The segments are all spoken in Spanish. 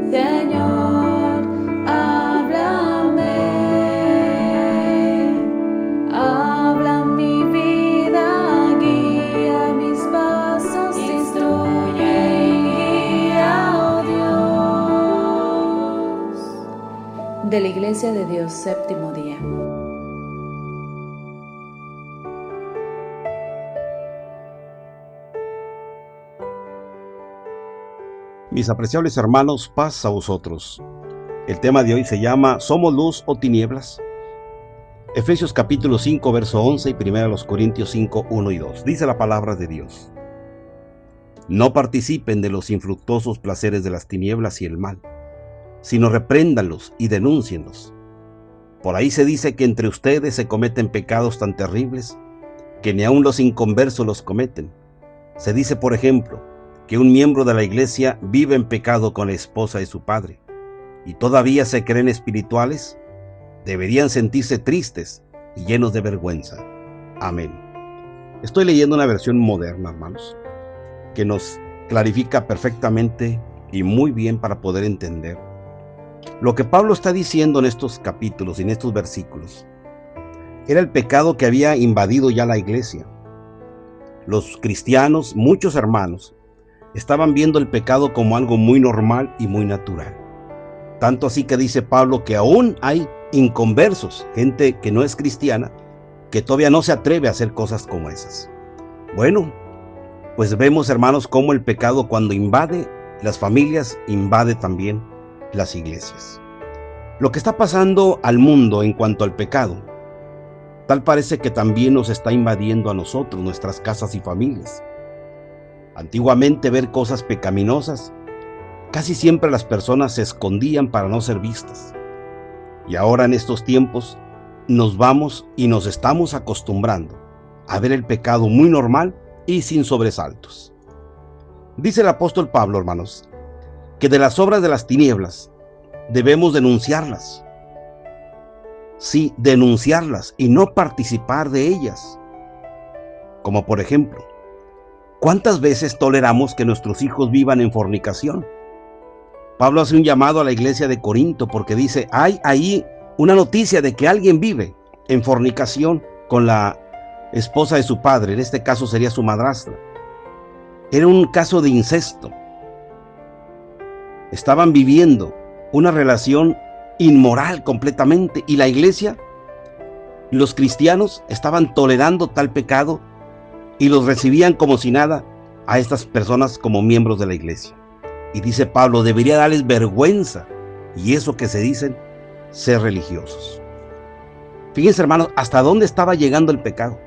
Señor, háblame. Habla mi vida, guía mis pasos, instruye y guía, oh Dios. De la Iglesia de Dios, séptimo día. Mis apreciables hermanos, paz a vosotros. El tema de hoy se llama ¿Somos luz o tinieblas? Efesios capítulo 5, verso 11 y 1 Corintios 5, 1 y 2. Dice la palabra de Dios: No participen de los infructuosos placeres de las tinieblas y el mal, sino repréndanlos y denúncienlos. Por ahí se dice que entre ustedes se cometen pecados tan terribles que ni aun los inconversos los cometen. Se dice, por ejemplo, que un miembro de la iglesia vive en pecado con la esposa de su padre y todavía se creen espirituales. Deberían sentirse tristes y llenos de vergüenza. Amén. Estoy leyendo una versión moderna, hermanos, que nos clarifica perfectamente y muy bien para poder entender lo que Pablo está diciendo en estos capítulos y en estos versículos. Era el pecado que había invadido ya la iglesia. Los cristianos, muchos hermanos, estaban viendo el pecado como algo muy normal y muy natural. Tanto así que dice Pablo que aún hay inconversos, gente que no es cristiana, que todavía no se atreve a hacer cosas como esas. Bueno, pues vemos, hermanos, cómo el pecado, cuando invade las familias, invade también las iglesias. Lo que está pasando al mundo en cuanto al pecado, tal parece que también nos está invadiendo a nosotros, nuestras casas y familias. Antiguamente, ver cosas pecaminosas, casi siempre las personas se escondían para no ser vistas. Y ahora en estos tiempos nos vamos y nos estamos acostumbrando a ver el pecado muy normal y sin sobresaltos. Dice el apóstol Pablo, hermanos, que de las obras de las tinieblas debemos denunciarlas. Sí, denunciarlas y no participar de ellas. Como por ejemplo, ¿cuántas veces toleramos que nuestros hijos vivan en fornicación? Pablo hace un llamado a la iglesia de Corinto porque dice, hay ahí una noticia de que alguien vive en fornicación con la esposa de su padre, en este caso sería su madrastra. Era un caso de incesto. Estaban viviendo una relación inmoral completamente y la iglesia, los cristianos, estaban tolerando tal pecado y los recibían como si nada a estas personas como miembros de la iglesia. Y dice Pablo, debería darles vergüenza, y eso que se dicen ser religiosos. Fíjense, hermanos, hasta dónde estaba llegando el pecado.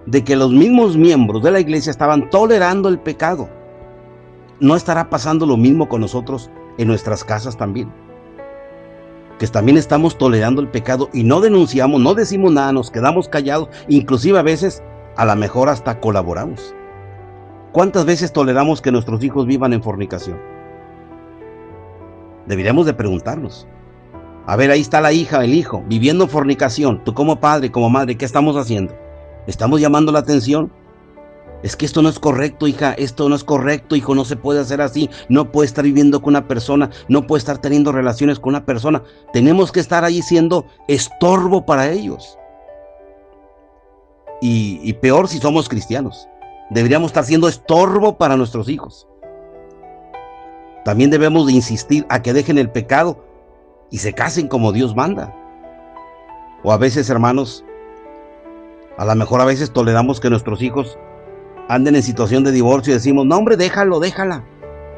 De que los mismos miembros de la iglesia estaban tolerando el pecado. ¿No estará pasando lo mismo con nosotros en nuestras casas también? Que también estamos tolerando el pecado y no denunciamos, no decimos nada, nos quedamos callados, inclusive a veces a lo mejor hasta colaboramos. ¿Cuántas veces toleramos que nuestros hijos vivan en fornicación? Deberíamos de preguntarnos. A ver, ahí está la hija, el hijo, viviendo en fornicación. Tú como padre, como madre, ¿qué estamos haciendo? ¿Estamos llamando la atención? Es que esto no es correcto, hija, esto no es correcto, hijo, no se puede hacer así. No puede estar viviendo con una persona, no puede estar teniendo relaciones con una persona. Tenemos que estar ahí siendo estorbo para ellos. Y peor si somos cristianos. Deberíamos estar siendo estorbo para nuestros hijos. También debemos de insistir a que dejen el pecado y se casen como Dios manda. O a veces, hermanos, a lo mejor a veces toleramos que nuestros hijos anden en situación de divorcio y decimos, no hombre, déjalo, déjala,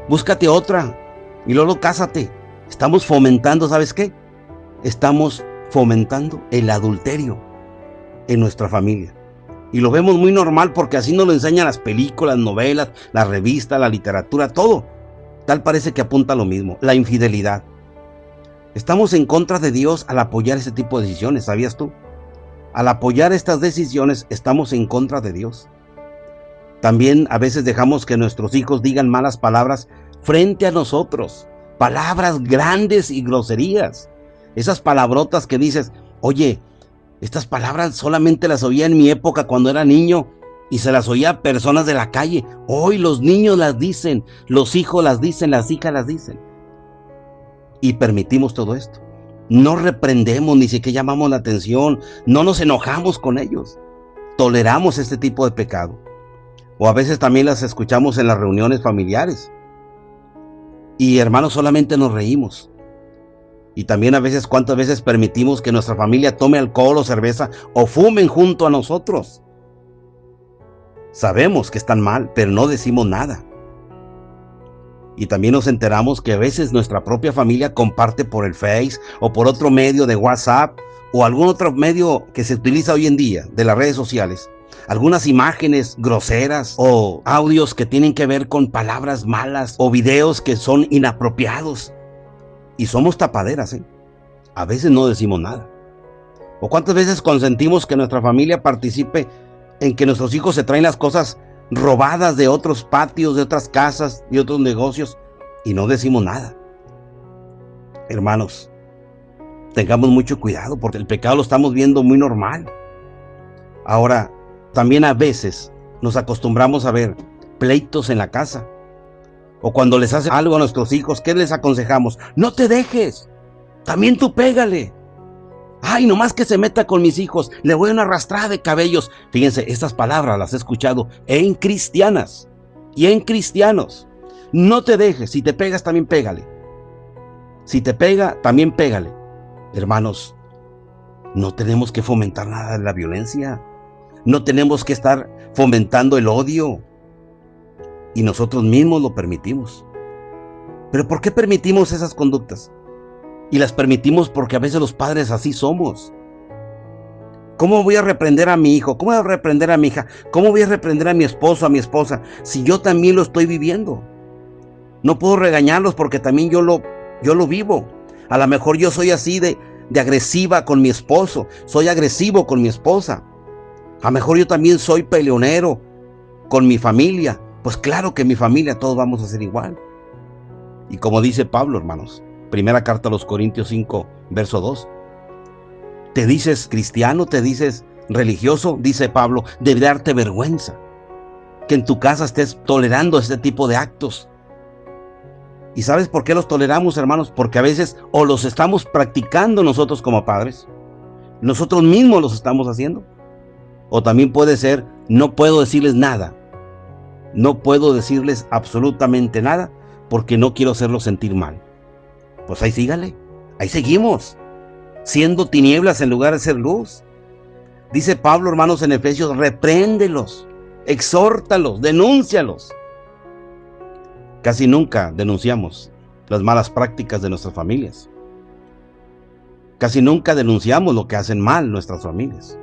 búscate otra y luego cásate. Estamos fomentando, ¿sabes qué? Estamos fomentando el adulterio en nuestra familia. Y lo vemos muy normal porque así nos lo enseñan las películas, novelas, las revistas, la literatura, todo. Tal parece que apunta a lo mismo, la infidelidad. Estamos en contra de Dios al apoyar ese tipo de decisiones, ¿sabías tú? Al apoyar estas decisiones estamos en contra de Dios. También a veces dejamos que nuestros hijos digan malas palabras frente a nosotros. Palabras grandes y groserías. Esas palabrotas que dices, oye, estas palabras solamente las oía en mi época cuando era niño y se las oía a personas de la calle. Hoy los niños las dicen, los hijos las dicen, las hijas las dicen. Y permitimos todo esto. No reprendemos, ni siquiera llamamos la atención, no nos enojamos con ellos. Toleramos este tipo de pecado. O a veces también las escuchamos en las reuniones familiares. Y hermanos, solamente nos reímos. Y también a veces, ¿cuántas veces permitimos que nuestra familia tome alcohol o cerveza o fumen junto a nosotros? Sabemos que están mal, pero no decimos nada. Y también nos enteramos que a veces nuestra propia familia comparte por el Face o por otro medio de WhatsApp o algún otro medio que se utiliza hoy en día de las redes sociales, algunas imágenes groseras o audios que tienen que ver con palabras malas o videos que son inapropiados. Y somos tapaderas, ¿eh? A veces no decimos nada. ¿O cuántas veces consentimos que nuestra familia participe en que nuestros hijos se traen las cosas robadas de otros patios, de otras casas, de otros negocios, y no decimos nada? Hermanos, tengamos mucho cuidado porque el pecado lo estamos viendo muy normal. Ahora, también a veces nos acostumbramos a ver pleitos en la casa. O cuando les hace algo a nuestros hijos, ¿qué les aconsejamos? No te dejes, también tú pégale. Ay, nomás que se meta con mis hijos, le voy a una arrastrada de cabellos. Fíjense, estas palabras las he escuchado en cristianas y en cristianos. No te dejes, si te pegas también pégale. Si te pega, también pégale. Hermanos, no tenemos que fomentar nada de la violencia. No tenemos que estar fomentando el odio. Y nosotros mismos lo permitimos. ¿Pero por qué permitimos esas conductas? Y las permitimos porque a veces los padres así somos. ¿Cómo voy a reprender a mi hijo? ¿Cómo voy a reprender a mi hija? ¿Cómo voy a reprender a mi esposo, a mi esposa? Si yo también lo estoy viviendo. No puedo regañarlos porque también yo lo vivo. A lo mejor yo soy así de agresiva con mi esposo. Soy agresivo con mi esposa. A lo mejor yo también soy peleonero con mi familia. Pues claro que en mi familia todos vamos a ser igual. Y como dice Pablo, hermanos, primera carta a los Corintios 5, verso 2. Te dices cristiano, te dices religioso, dice Pablo, debe darte vergüenza que en tu casa estés tolerando este tipo de actos. ¿Y sabes por qué los toleramos, hermanos? Porque a veces o los estamos practicando nosotros como padres, nosotros mismos los estamos haciendo. O también puede ser, no puedo decirles nada. No puedo decirles absolutamente nada porque no quiero hacerlos sentir mal. Pues ahí sígale, ahí seguimos, siendo tinieblas en lugar de ser luz. Dice Pablo, hermanos, en Efesios, repréndelos, exhórtalos, denúncialos. Casi nunca denunciamos las malas prácticas de nuestras familias. Casi nunca denunciamos lo que hacen mal nuestras familias.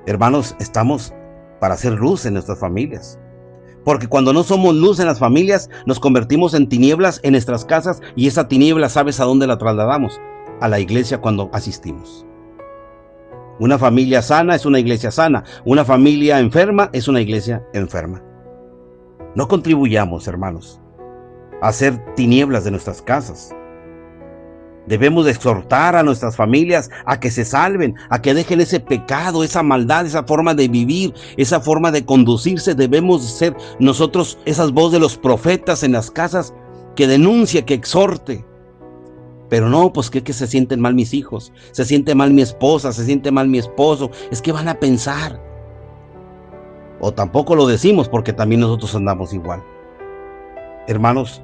Hermanos, estamos para hacer luz en nuestras familias. Porque cuando no somos luz en las familias, nos convertimos en tinieblas en nuestras casas y esa tiniebla, ¿sabes a dónde la trasladamos? A la iglesia cuando asistimos. Una familia sana es una iglesia sana. Una familia enferma es una iglesia enferma. No contribuyamos, hermanos, a hacer tinieblas de nuestras casas. Debemos de exhortar a nuestras familias a que se salven, a que dejen ese pecado, esa maldad, esa forma de vivir, esa forma de conducirse. Debemos ser nosotros esas voces de los profetas en las casas que denuncie, que exhorte. Pero no, pues que se sienten mal mis hijos, se siente mal mi esposa, se siente mal mi esposo. Es que van a pensar. O tampoco lo decimos porque también nosotros andamos igual. Hermanos,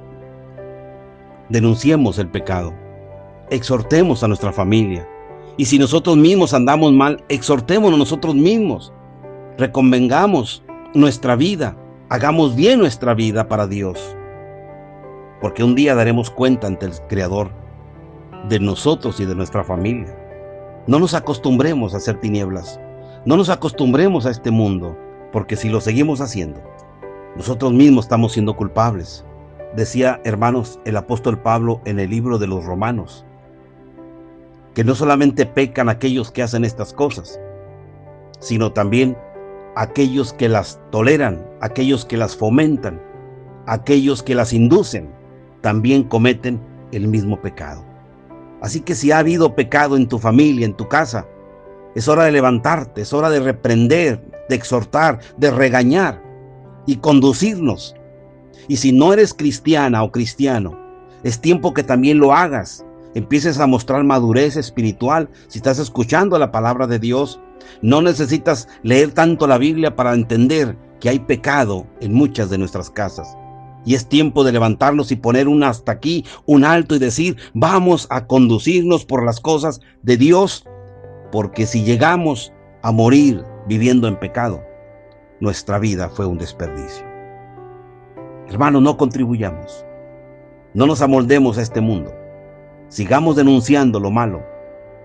denunciemos el pecado. Exhortemos a nuestra familia. Y si nosotros mismos andamos mal, exhortémonos nosotros mismos. Reconvengamos nuestra vida. Hagamos bien nuestra vida para Dios. Porque un día daremos cuenta ante el Creador de nosotros y de nuestra familia. No nos acostumbremos a hacer tinieblas. No nos acostumbremos a este mundo. Porque si lo seguimos haciendo, nosotros mismos estamos siendo culpables. Decía, hermanos, el apóstol Pablo en el libro de los Romanos, que no solamente pecan aquellos que hacen estas cosas, sino también aquellos que las toleran, aquellos que las fomentan, aquellos que las inducen, también cometen el mismo pecado. Así que si ha habido pecado en tu familia, en tu casa, es hora de levantarte, es hora de reprender, de exhortar, de regañar y conducirnos. Y si no eres cristiana o cristiano, es tiempo que también lo hagas. Empieces a mostrar madurez espiritual. Si estás escuchando la palabra de Dios, no necesitas leer tanto la Biblia para entender que hay pecado en muchas de nuestras casas. Y es tiempo de levantarnos y poner un hasta aquí, un alto y decir, vamos a conducirnos por las cosas de Dios, porque si llegamos a morir viviendo en pecado, nuestra vida fue un desperdicio. Hermanos, no contribuyamos, no nos amoldemos a este mundo, sigamos denunciando lo malo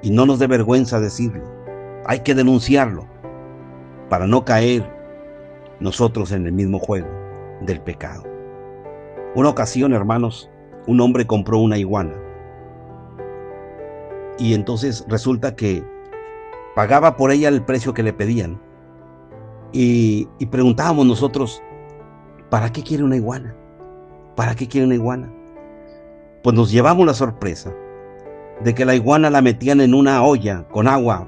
y no nos dé vergüenza decirlo. Hay que denunciarlo para no caer nosotros en el mismo juego del pecado. Una ocasión, hermanos, un hombre compró una iguana y entonces resulta que pagaba por ella el precio que le pedían y preguntábamos nosotros, ¿para qué quiere una iguana? ¿Para qué quiere una iguana? Pues nos llevamos la sorpresa de que la iguana la metían en una olla con agua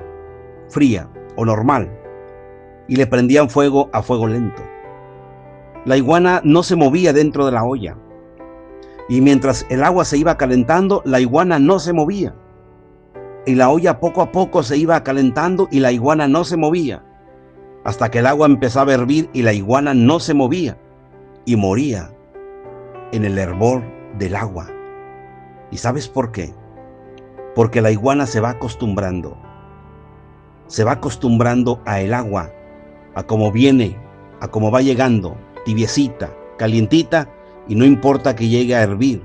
fría o normal y le prendían fuego a fuego lento. La iguana no se movía dentro de la olla y mientras el agua se iba calentando, la iguana no se movía y la olla poco a poco se iba calentando y la iguana no se movía hasta que el agua empezaba a hervir y la iguana no se movía y moría en el hervor del agua. ¿Y sabes por qué? Porque la iguana se va acostumbrando a el agua, a cómo viene, a cómo va llegando, tibiecita, calientita, y no importa que llegue a hervir,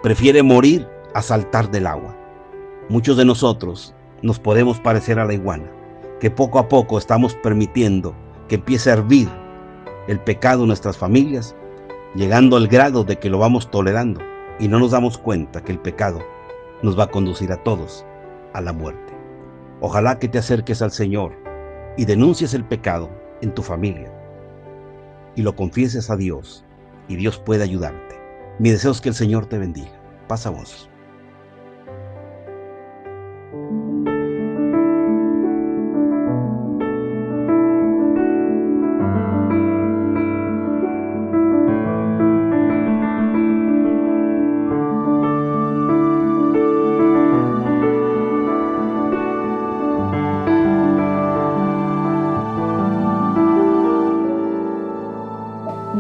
prefiere morir a saltar del agua. Muchos de nosotros nos podemos parecer a la iguana, que poco a poco estamos permitiendo que empiece a hervir el pecado en nuestras familias, llegando al grado de que lo vamos tolerando y no nos damos cuenta que el pecado nos va a conducir a todos a la muerte. Ojalá que te acerques al Señor y denuncies el pecado en tu familia y lo confieses a Dios y Dios puede ayudarte. Mi deseo es que el Señor te bendiga. Pasa voz.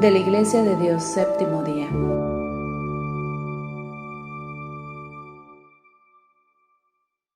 De la Iglesia de Dios, séptimo día.